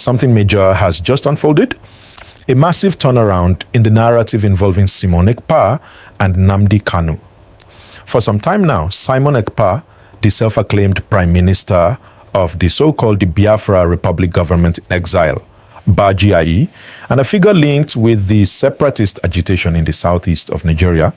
Something major has just unfolded. A massive turnaround in the narrative involving Simon Ekpa and Nnamdi Kanu. For some time now, Simon Ekpa, the self-acclaimed Prime Minister of the so-called Biafra Republic government in exile, BAGIE, and a figure linked with the separatist agitation in the southeast of Nigeria,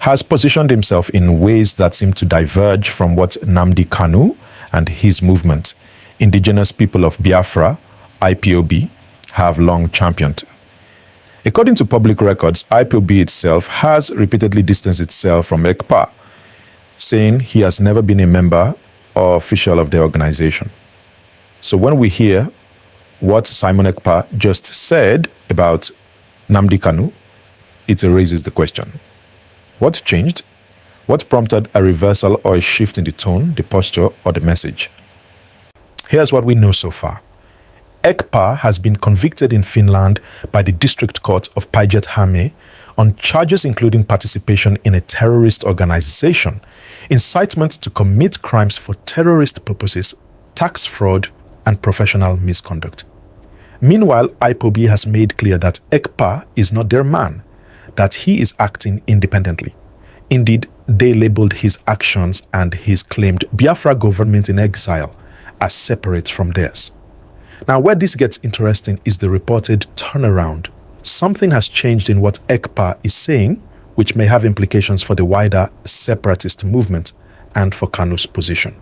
has positioned himself in ways that seem to diverge from what Nnamdi Kanu and his movement, Indigenous People of Biafra, IPOB, have long championed. According to public records, IPOB itself has repeatedly distanced itself from Ekpa, saying he has never been a member or official of the organization. So when we hear what Simon Ekpa just said about Nnamdi Kanu, it raises the question. What changed? What prompted a reversal or a shift in the tone, the posture, or the message? Here's what we know so far. Ekpa has been convicted in Finland by the District Court of Päijät-Häme on charges including participation in a terrorist organization, incitement to commit crimes for terrorist purposes, tax fraud, and professional misconduct. Meanwhile, IPOB has made clear that Ekpa is not their man, that he is acting independently. Indeed, they labeled his actions and his claimed Biafra government in exile as separate from theirs. Now, where this gets interesting is the reported turnaround. Something has changed in what Ekpa is saying, which may have implications for the wider separatist movement and for Kanu's position.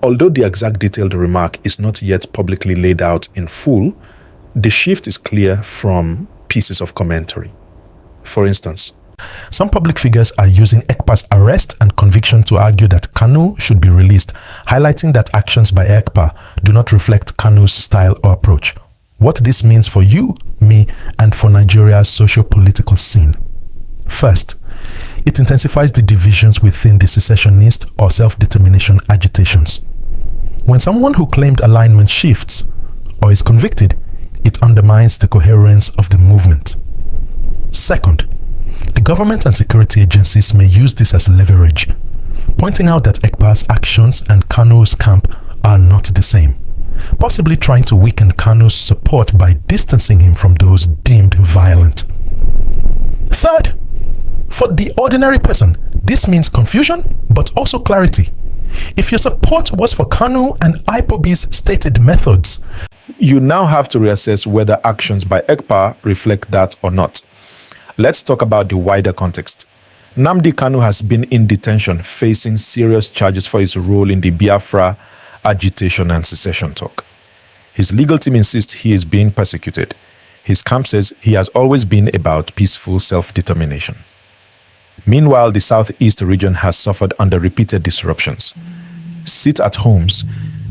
Although the exact detailed remark is not yet publicly laid out in full, the shift is clear from pieces of commentary. For instance, some public figures are using Ekpa's arrest and conviction to argue that Kanu should be released, highlighting that actions by Ekpa do not reflect Kanu's style or approach. What this means for you, me, and for Nigeria's socio-political scene. First, it intensifies the divisions within the secessionist or self-determination agitations. When someone who claimed alignment shifts or is convicted, it undermines the coherence of the movement. Second, the government and security agencies may use this as leverage, pointing out that Ekpa's actions and Kanu's camp are not the same, possibly trying to weaken Kanu's support by distancing him from those deemed violent. Third, for the ordinary person, this means confusion, but also clarity. If your support was for Kanu and IPOB's stated methods, you now have to reassess whether actions by Ekpa reflect that or not. Let's talk about the wider context. Nnamdi Kanu has been in detention, facing serious charges for his role in the Biafra agitation and secession talk. His legal team insists he is being persecuted. His camp says he has always been about peaceful self-determination. Meanwhile, the southeast region has suffered under repeated disruptions. Sit-at-homes,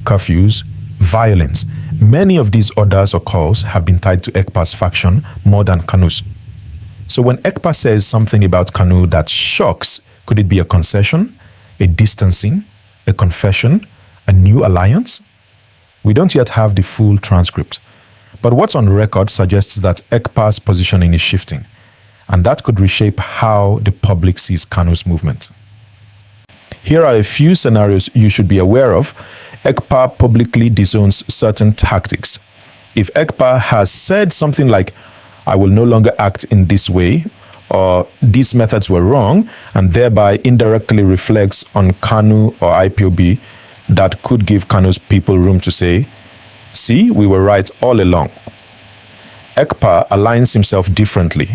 curfews, violence. Many of these orders or calls have been tied to Ekpa's faction more than Kanu's. So when Ekpa says something about Kanu that shocks, could it be a concession, a distancing, a confession, a new alliance? We don't yet have the full transcript, but what's on record suggests that Ekpa's positioning is shifting, and that could reshape how the public sees Kanu's movement. Here are a few scenarios you should be aware of. Ekpa publicly disowns certain tactics. If Ekpa has said something like, "I will no longer act in this way," or "these methods were wrong," and thereby indirectly reflects on Kanu or IPOB, that could give Kanu's people room to say, "See, we were right all along." Ekpa aligns himself differently.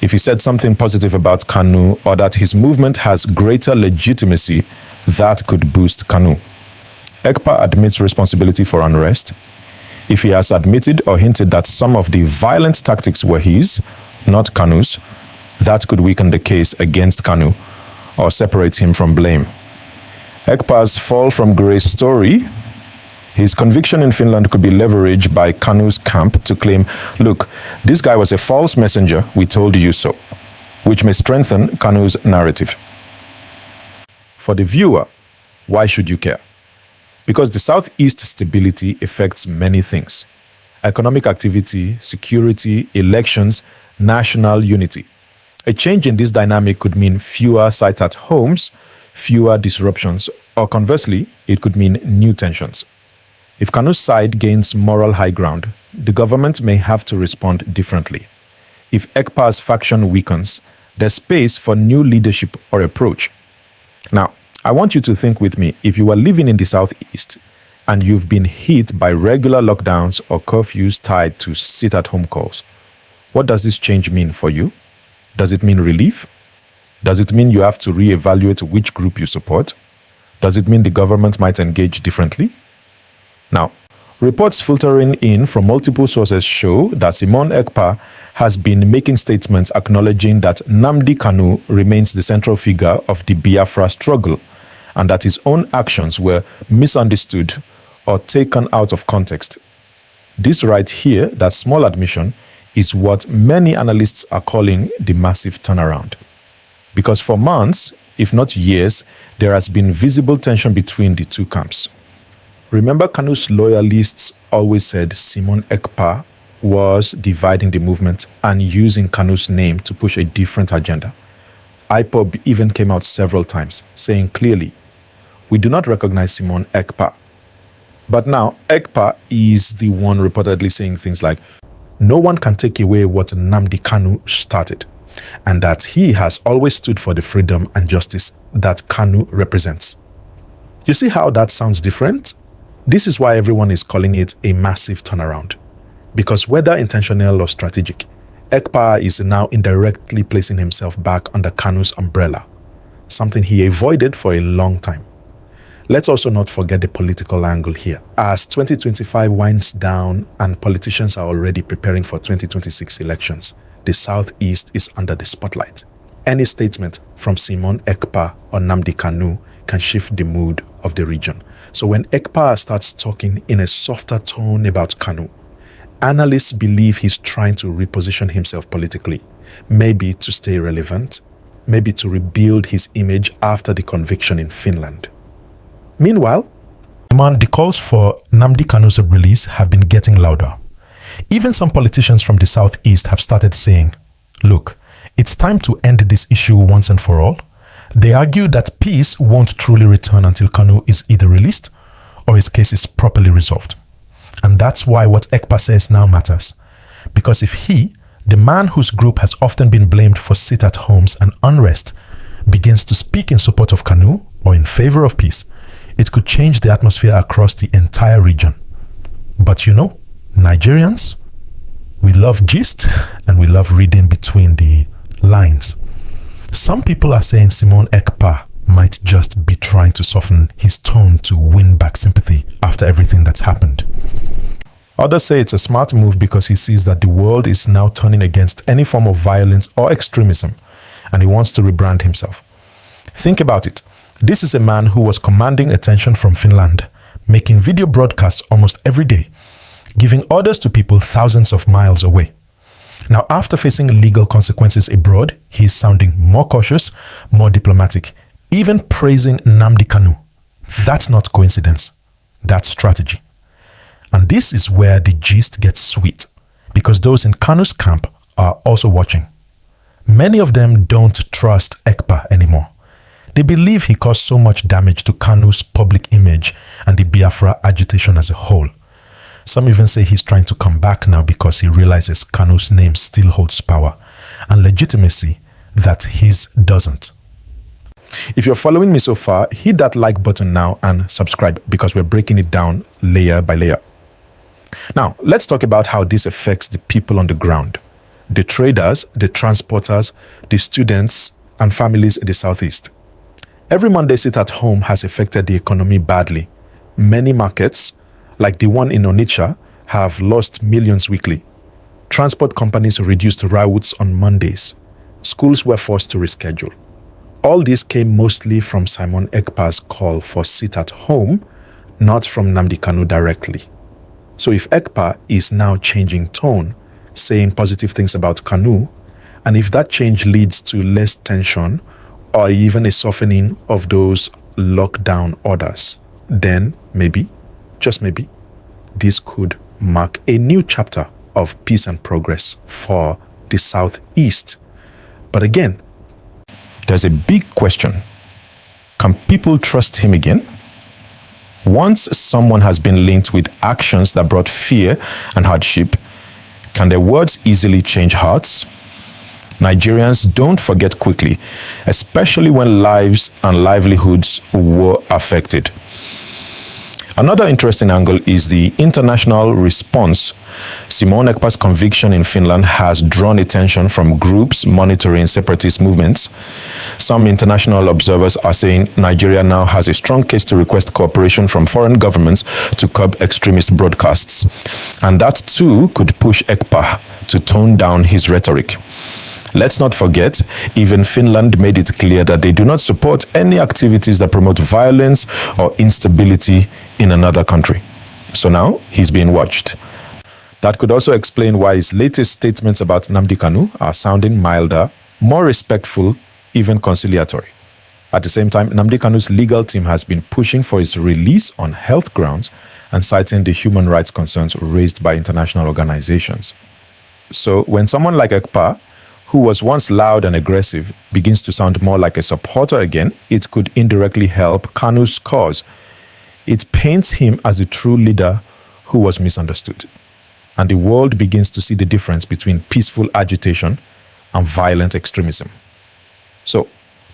If he said something positive about Kanu or that his movement has greater legitimacy, that could boost Kanu. Ekpa admits responsibility for unrest. If he has admitted or hinted that some of the violent tactics were his, not Kanu's, that could weaken the case against Kanu or separate him from blame. Ekpa's fall from grace story, his conviction in Finland could be leveraged by Kanu's camp to claim, "Look, this guy was a false messenger, we told you so," which may strengthen Kanu's narrative. For the viewer, why should you care? Because the Southeast stability affects many things: economic activity, security, elections, national unity. A change in this dynamic could mean fewer sit-at-homes, fewer disruptions, or conversely, it could mean new tensions. If Kanu's side gains moral high ground, the government may have to respond differently. If Ekpa's faction weakens, there's space for new leadership or approach. Now, I want you to think with me, if you are living in the southeast and you've been hit by regular lockdowns or curfews tied to sit-at-home calls, what does this change mean for you? Does it mean relief? Does it mean you have to reevaluate which group you support? Does it mean the government might engage differently? Now, reports filtering in from multiple sources show that Simon Ekpa has been making statements acknowledging that Nnamdi Kanu remains the central figure of the Biafra struggle and that his own actions were misunderstood or taken out of context. This right here, that small admission, is what many analysts are calling the massive turnaround. Because for months, if not years, there has been visible tension between the two camps. Remember, Kanu's loyalists always said Simon Ekpa was dividing the movement and using Kanu's name to push a different agenda. IPOB even came out several times, saying clearly, "We do not recognize Simon Ekpa." But now, Ekpa is the one reportedly saying things like, no one can take away what Nnamdi Kanu started, and that he has always stood for the freedom and justice that Kanu represents. You see how that sounds different? This is why everyone is calling it a massive turnaround. Because whether intentional or strategic, Ekpa is now indirectly placing himself back under Kanu's umbrella, something he avoided for a long time. Let's also not forget the political angle here. As 2025 winds down and politicians are already preparing for 2026 elections, the Southeast is under the spotlight. Any statement from Simon Ekpa or Nnamdi Kanu can shift the mood of the region. So when Ekpa starts talking in a softer tone about Kanu, analysts believe he's trying to reposition himself politically, maybe to stay relevant, maybe to rebuild his image after the conviction in Finland. Meanwhile, the calls for Nnamdi Kanu's release have been getting louder. Even some politicians from the southeast have started saying, look, it's time to end this issue once and for all. They argue that peace won't truly return until Kanu is either released or his case is properly resolved. And that's why what Ekpa says now matters. Because if he, the man whose group has often been blamed for sit-at-homes and unrest, begins to speak in support of Kanu or in favor of peace, it could change the atmosphere across the entire region. But you know, Nigerians, we love gist and we love reading between the lines. Some people are saying Simon Ekpa might just be trying to soften his tone to win back sympathy after everything that's happened. Others say it's a smart move because he sees that the world is now turning against any form of violence or extremism, and he wants to rebrand himself. Think about it. This is a man who was commanding attention from Finland, making video broadcasts almost every day, giving orders to people thousands of miles away. Now, after facing legal consequences abroad, he is sounding more cautious, more diplomatic, even praising Nnamdi Kanu. That's not coincidence. That's strategy. And this is where the gist gets sweet, because those in Kanu's camp are also watching. Many of them don't trust Ekpa anymore. They believe he caused so much damage to Kanu's public image and the Biafra agitation as a whole. Some even say he's trying to come back now because he realizes Kanu's name still holds power and legitimacy that his doesn't. If you're following me so far, hit that like button now and subscribe because we're breaking it down layer by layer. Now, let's talk about how this affects the people on the ground. The traders, the transporters, the students, and families in the Southeast. Every Monday sit-at-home has affected the economy badly. Many markets, like the one in Onitsha, have lost millions weekly. Transport companies reduced routes on Mondays. Schools were forced to reschedule. All this came mostly from Simon Ekpa's call for sit-at-home, not from Nnamdi Kanu directly. So if Ekpa is now changing tone, saying positive things about Kanu, and if that change leads to less tension or even a softening of those lockdown orders, then maybe, just maybe, this could mark a new chapter of peace and progress for the Southeast. But again, there's a big question. Can people trust him again? Once someone has been linked with actions that brought fear and hardship, can their words easily change hearts? Nigerians don't forget quickly, especially when lives and livelihoods were affected. Another interesting angle is the international response. Simon Ekpa's conviction in Finland has drawn attention from groups monitoring separatist movements. Some international observers are saying Nigeria now has a strong case to request cooperation from foreign governments to curb extremist broadcasts. And that too could push Ekpa to tone down his rhetoric. Let's not forget, even Finland made it clear that they do not support any activities that promote violence or instability in another country. So now he's being watched. That could also explain why his latest statements about Nnamdi Kanu are sounding milder, more respectful, even conciliatory. At the same time, Nnamdi Kanu's legal team has been pushing for his release on health grounds and citing the human rights concerns raised by international organizations. So when someone like Ekpa, who was once loud and aggressive, begins to sound more like a supporter again, it could indirectly help Kanu's cause. It paints him as the true leader who was misunderstood. And the world begins to see the difference between peaceful agitation and violent extremism. So,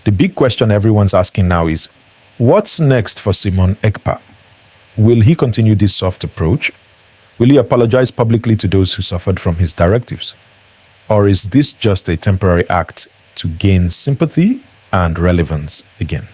the big question everyone's asking now is, what's next for Simon Ekpa? Will he continue this soft approach? Will he apologize publicly to those who suffered from his directives? Or is this just a temporary act to gain sympathy and relevance again?